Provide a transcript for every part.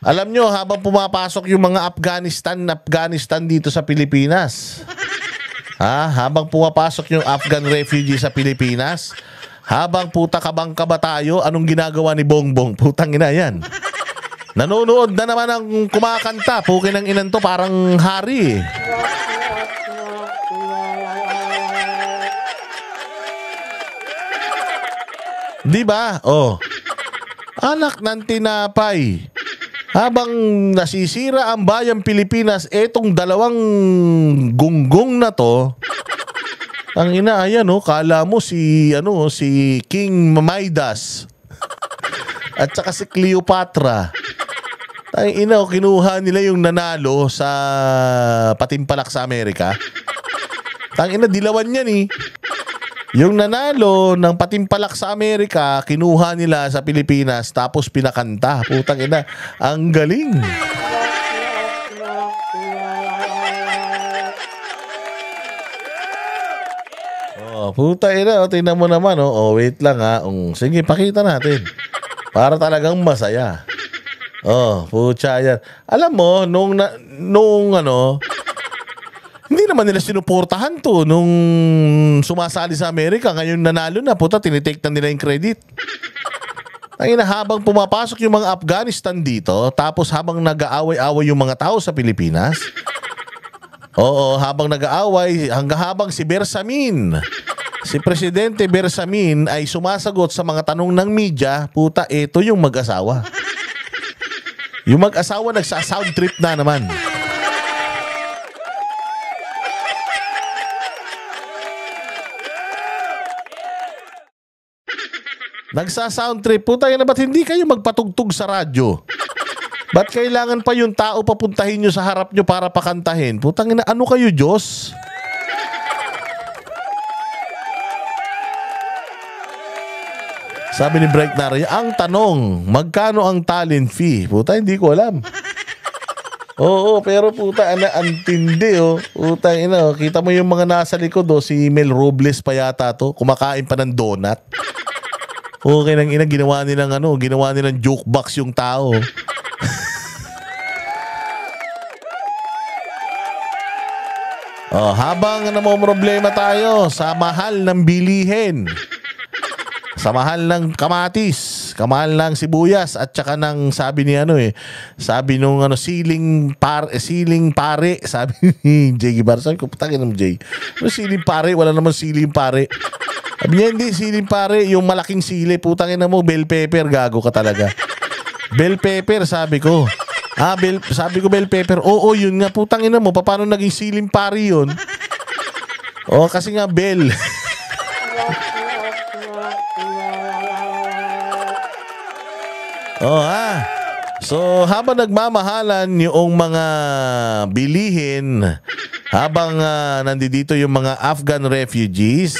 Alam nyo, habang pumapasok yung mga Afghanistan dito sa Pilipinas, habang pumapasok yung Afghan refugee sa Pilipinas, habang puta kabangkaba tayo, anong ginagawa ni Bongbong? Putang ina yan. Nanonood na naman ang kumakanta. Pukin ng inan to, parang hari. Di ba? Oh. Anak ng tinapay. Habang nasisira ang bayang Pilipinas, etong dalawang gunggong na to, ang ina, ayan, kala mo si King Midas at saka si Cleopatra. Ang ina, kinuha nila yung nanalo sa patimpalak sa Amerika. Ang ina, dilawan yan eh. Yung nanalo ng patimpalak sa Amerika, kinuha nila sa Pilipinas tapos pinakanta. Putang ina, ang galing. Oh, puta ina, tingnan mo naman. Oh, wait lang ha. Sige, pakita natin. Para talagang masaya. Oh, pucha yan. Alam mo, hindi naman nila sinuportahan to nung sumasali sa Amerika. Ngayon nanalo na, puta, tinitake na nila yung credit. Ang habang pumapasok yung mga Afghanistan dito, tapos habang nag-aaway-away yung mga tao sa Pilipinas, habang nag-aaway, habang si Bersamin, si Presidente Bersamin ay sumasagot sa mga tanong ng media, puta, eto yung mag-asawa. Yung mag-asawa nagsa-sound trip na naman. Nagsa-sound trip. Puta, yan na, ba't hindi kayo magpatugtog sa radyo? Ba't kailangan pa yung tao papuntahin nyo sa harap nyo para pakantahin? Putang ina, ano kayo, Diyos? Sabi ni Break Nari, ang tanong, magkano ang talent fee? Puta, hindi ko alam. Oo, pero puta, antindi, Puta, ina, kita mo yung mga nasa likod, si Mel Robles pa yata to, kumakain pa ng donut. Okay nang ina, ginawa nilang jukebox yung tao. Habang namomroblema tayo sa mahal ng bilihin, sa mahal ng kamatis, kamahal ng sibuyas, at saka ng sabi sabi nung siling pare, sabi ni Jay Gibar, sabi ko, putangin ng Jay, siling pare, wala naman siling pare. Sabi niya, hindi, siling pare, yung malaking sili, putangin na mo, bell pepper, gago ka talaga. Bell pepper, sabi ko. Sabi ko bell pepper, oo, yun nga, putangin na mo, paano naging siling pare yun? Kasi nga bell. So, habang nagmamahalan yung mga bilihin, habang nandito yung mga Afghan refugees,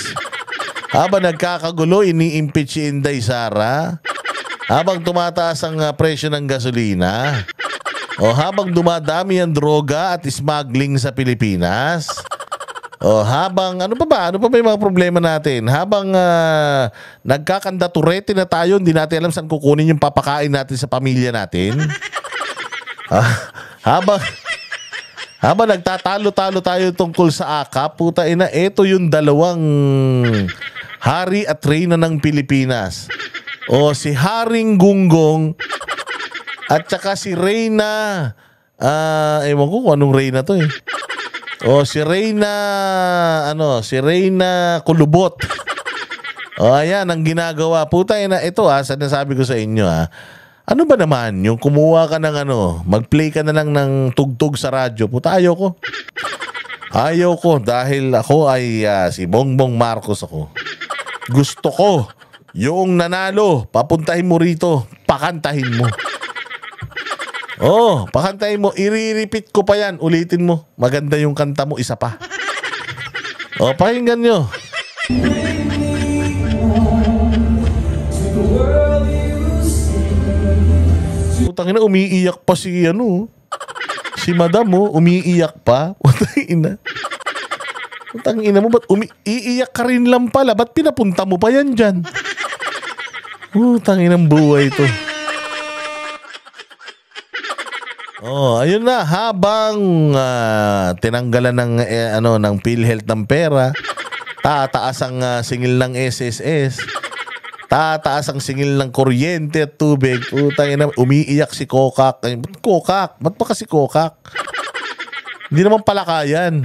habang nagkakagulo, ini-impeach si Inday Sara, habang tumataas ang presyo ng gasolina, habang dumadami ang droga at smuggling sa Pilipinas, habang ano pa yung mga problema natin, habang nagkakandaturete na tayo, hindi natin alam saan kukunin yung papakain natin sa pamilya natin, habang nagtatalo-talo tayo tungkol sa AKAP, puta ina, eto yung dalawang hari at reyna ng Pilipinas. Si Haring Gunggong at saka si Reyna, ewan ko kung anong Reyna to eh. Si Reyna Kulubot. Ayan ang ginagawa. Puta ina, ito sinasabi ko sa inyo Ano ba naman, yung kumuha ka ng mag-play ka na lang ng tugtog sa radyo. Puta, ayoko. Ayoko dahil ako ay si Bongbong Marcos ako. Gusto ko yung nanalo, papuntahin mo rito, pakantahin mo. Pakantahin mo, i-repeat ko pa yan, ulitin mo. Maganda yung kanta mo, isa pa. Pakinggan nyo. Putang ina, umiiyak pa si si madam umiiyak pa. Putang ina mo, ba't iiyak ka rin lang pala? Ba't pinapunta mo pa yan dyan? Putang inang buhay ito. Oh, ayun na habang tinanggalan ng ng PhilHealth ng pera, tataas ang singil ng SSS. Tataas ang singil ng kuryente at tubig. Putang ina, umiiyak si Kokak. Ay, ba't Kokak? Ba't pa kasi Kokak? Hindi naman palakayan.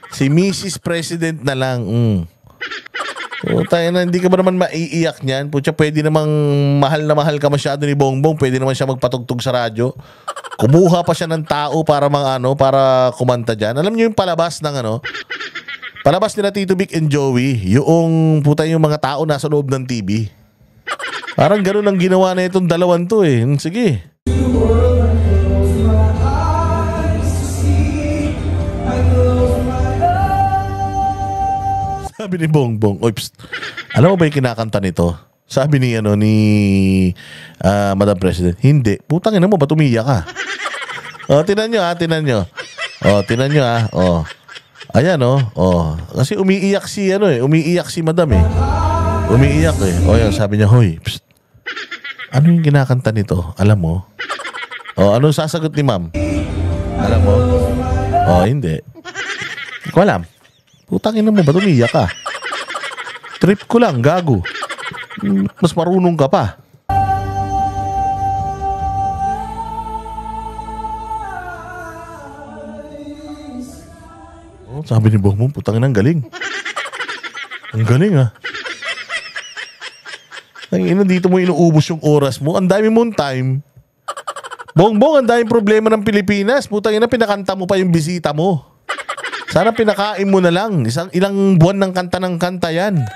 Si Mrs. President na lang. Putang ina, hindi ka ba naman maiiyak niyan? Putya, pwede namang mahal na mahal ka masyado ni Bongbong. Pwede naman siya magpatugtog sa radyo. Kumuha pa siya ng tao para para kumanta dyan. Alam niyo yung palabas ng palabas nila Tito Vic and Joey, yung yung mga tao nasa loob ng TV. Parang gano'n ang ginawa na itong dalawan to eh. Sige. Sabi ni Bongbong, oy, psst, alam mo ba yung kinakanta nito? Sabi ni Madam President, hindi. Putang ina mo, ba't umiyak ka? Tinan nyo. Tinan nyo. Ayan kasi umiiyak si Madam eh. Umiiyak eh. Yan, sabi niya, hoy, psst, ano yung kinakanta nito? Alam mo? Anong sasagot ni Ma'am? Alam mo? Hindi. Hindi ko alam. Putangin mo, ba't umiiyak ka? Trip ko lang, gago. Mas marunong ka pa. Sabi ni Bongbong, putangin ang galing. Ang galing Ang ina, dito mo inuubos yung oras mo. Ang dami mong time. Bongbong, ang daming problema ng Pilipinas. Putang ina, pinakanta mo pa yung bisita mo. Sana pinakain mo na lang. Ilang buwan ng kanta yan.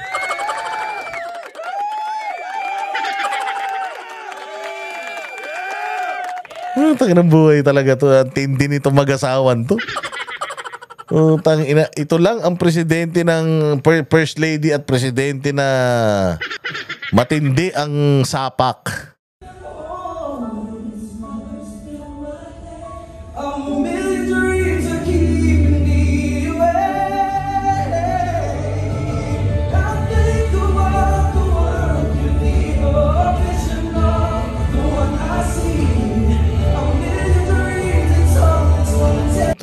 Tangin ng buhay talaga to. Tindi nito mag-asawan to. Tangina, ito lang ang presidente ng First Lady at presidente na matindi ang sapak.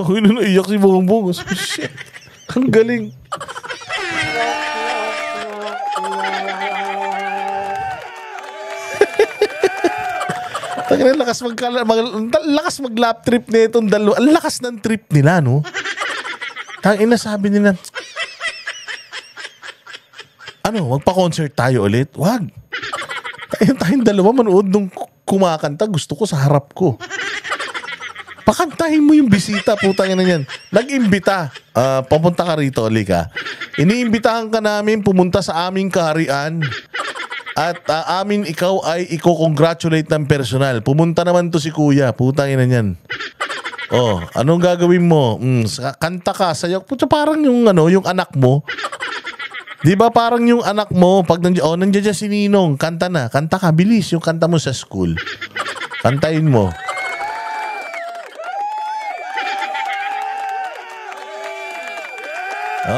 Ako yun naiyak si Bongbong. Shit. Ang galing. Lakas mag-lap trip na itong dalawa. Ang lakas ng trip nila, no? Tangina, sabi nila, magpa-concert tayo ulit? Wag. Tayong dalawa manood nung kumakanta. Gusto ko sa harap ko. Pakantahin mo yung bisita, putang ina yan. Nag-imbita. Papunta ka rito, Lika. Iniimbitahan ka namin pumunta sa aming kaharian. At amin ikaw ay i-congratulate ng personal. Pumunta naman to si Kuya. Putang ina yan. Anong gagawin mo? Kanta ka, sayaw. Puta, parang yung anak mo. Di ba parang yung anak mo, pag nandiyan dyan si Ninong, kanta na. Kanta ka, bilis yung kanta mo sa school. Kantahin mo.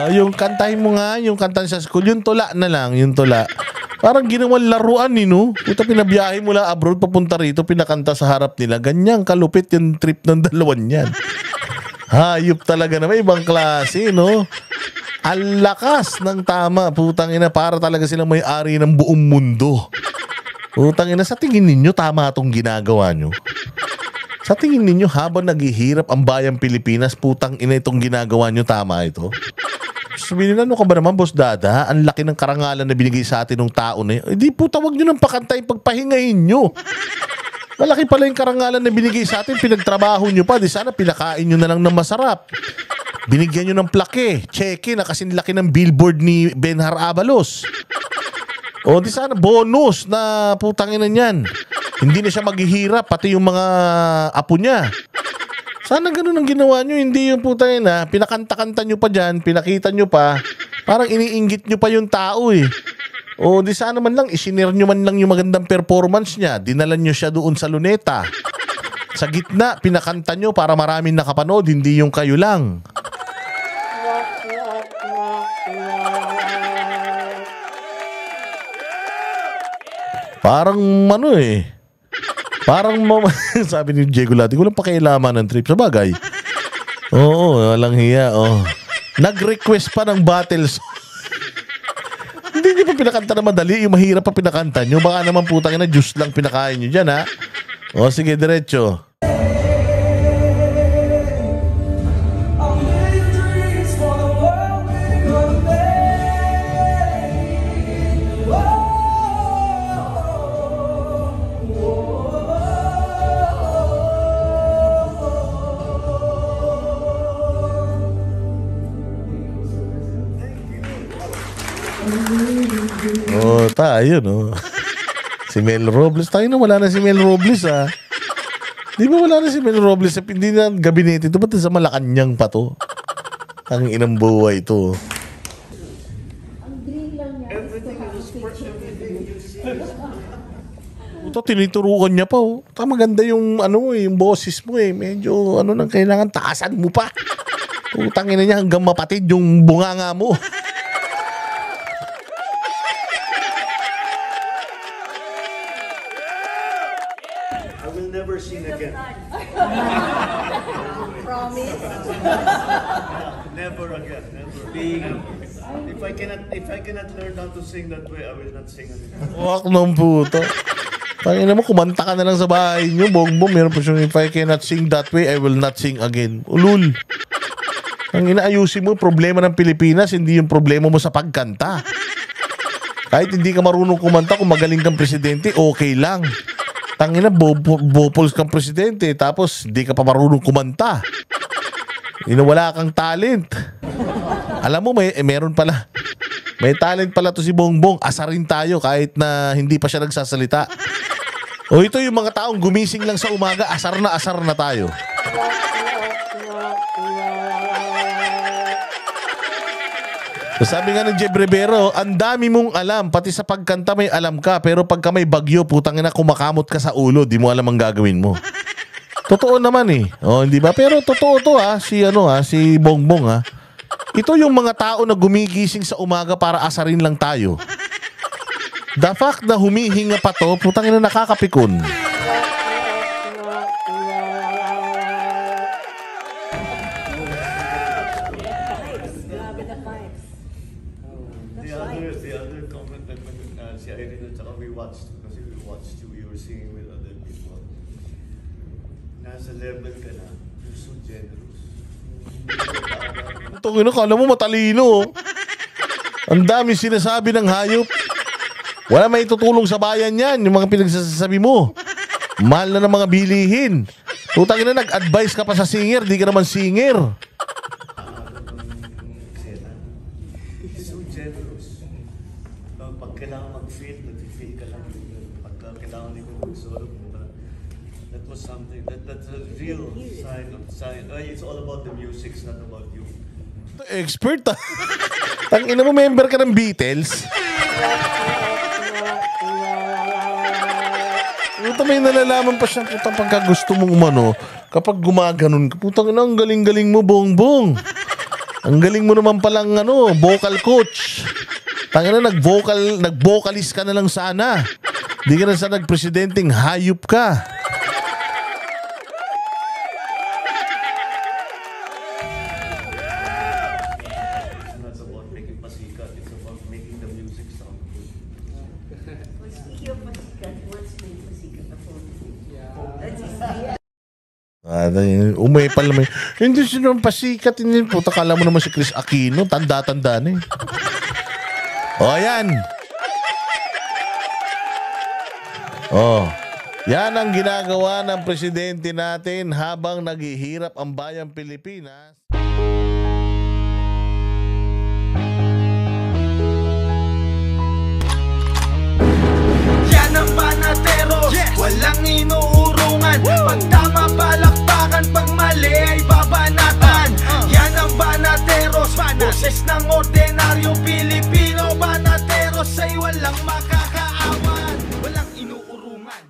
Yung kantahin mo nga, yung kanta sa school, yung tula na lang, yung tula. Parang ginawang laruan no? Puta, pinabiyahe mula abroad papunta rito, pinakanta sa harap nila. Ganyan kalupit yung trip ng dalawan yan. Hayop talaga naman, ibang klase, no? Ang lakas ng tama, putang ina, para talaga silang may-ari ng buong mundo. Putang ina, sa tingin ninyo, tama itong ginagawa nyo? Sa tingin ninyo, habang naghihirap ang bayang Pilipinas, putang ina itong ginagawa nyo, tama ito? Sabihin nila, ano ka ba naman, Boss Dada? Ang laki ng karangalan na binigay sa atin ng tao na yun. Di po, tawag nyo ng pakantay, pagpahingahin nyo. Malaki pala yung karangalan na binigay sa atin, pinagtrabaho nyo pa. Di sana pinakain nyo na lang ng masarap. Binigyan nyo ng plake, cheque na kasing laki ng billboard ni Benhar Abalos. Di sana bonus na putangin na yan. Hindi na siya maghihirap, pati yung mga apo niya. Sana ganun ang ginawa nyo, hindi yung putangin na pinakanta-kanta nyo pa dyan, pinakita nyo pa, parang iniinggit nyo pa yung tao eh. Di sana man lang, isinare nyo man lang yung magandang performance niya, dinalan nyo siya doon sa luneta. Sa gitna, pinakanta nyo para maraming nakapanood, hindi yung kayo lang. Parang Parang sabi ni Diego Lati, walang pakialaman ng trip. Sa bagay. Oo, walang hiya. Oh. Nag-request pa ng battle song. Hindi niyo pa pinakanta na madali. Yung mahirap pa pinakanta nyo. Baka naman putang ina, juice lang pinakain nyo dyan, ha? O, sige, diretso. Oh, tayo, no? Si Mel Robles. Tayo na, wala na si Mel Robles, ha? Di ba wala na si Mel Robles? Hindi na gabinete ito. Ba't sa Malacanang pa to? Ang inang buhay ito. Ito, tinituruan niya pa, oh. Maganda yung, yung boses mo, eh. Medyo, nang kailangan taasan mo pa. Utangin na niya hanggang mapatid yung bunganga mo. I will never sing again. Promise? Never again. Never. If I cannot learn how to sing that way, I will not sing again. Wak ng puto. Tangina mo, kumanta ka na lang sa bahay nyo. Bongbong, meron po siyang, if I cannot sing that way, I will not sing again. Ulul. Ang inaayusin mo, problema ng Pilipinas, hindi yung problema mo sa pagkanta. Kahit hindi ka marunong kumanta, kung magaling kang presidente, okay lang. Tangina, bopols kang presidente, tapos di ka pa marunong kumanta. Wala kang talent. Alam mo, meron pala. May talent pala to si Bongbong. Asarin tayo kahit na hindi pa siya nagsasalita. O ito yung mga taong gumising lang sa umaga, asar na tayo. Sabi nga ng Jeb Rivero, ang dami mong alam, pati sa pagkanta may alam ka, pero pagka may bagyo, putang ina, kumakamot ka sa ulo, di mo alam ang gagawin mo. Totoo naman eh. O, hindi ba? Pero totoo to si Bongbong ha. Ito yung mga tao na gumigising sa umaga para asarin lang tayo. The fact na humihinga pa to, putang ina, nakakapikon. The other comment that si Irene at saka we watched you, we were singing with other people. Nasa level ka na, you're so generous. Ito, kala mo matalino. Ang dami sinasabi ng hayop. Wala may tutulong sa bayan yan, yung mga pinagsasabi mo. Mahal na ng mga bilihin. Putang ina, nag-advise ka pa sa singer, di ka naman singer. So generous. Pag kailangan mag-feel, nag-feel ka lang. Pag kailangan ikaw mag-solo, that was something, that's a real sign. It's all about the music, it's not about you. Expert ah. Tangina mo, member ka ng Beatles. Puta, may nalalaman pa siya. Puta, pagka gusto mong umano, kapag gumaganon ka, putang ina, ang galing-galing mo, Bongbong. Ang galing mo naman palang vocal coach. Tangina, nag-vocalist ka na lang sana. Di ka na sa nag-presidenteng hayop ka. It's not about making pasikat, it's about making the music sound good. Speaking of pasikat, what's made pasikat ako? Umepal naman. Hindi siya naman pasikat. Puta, kala mo naman si Chris Aquino. Tanda-tanda na eh. O, ayan. O. Yan ang ginagawa ng presidente natin habang naghihirap ang bayang Pilipinas. Yan ang banatero, walang inuurungan. Pag tama palakpakan, pag mali ay babanatan. Yan ang banateros, boses ng ordinaryong Pilipino. Banateros ay walang makakaawan, walang inuurungan.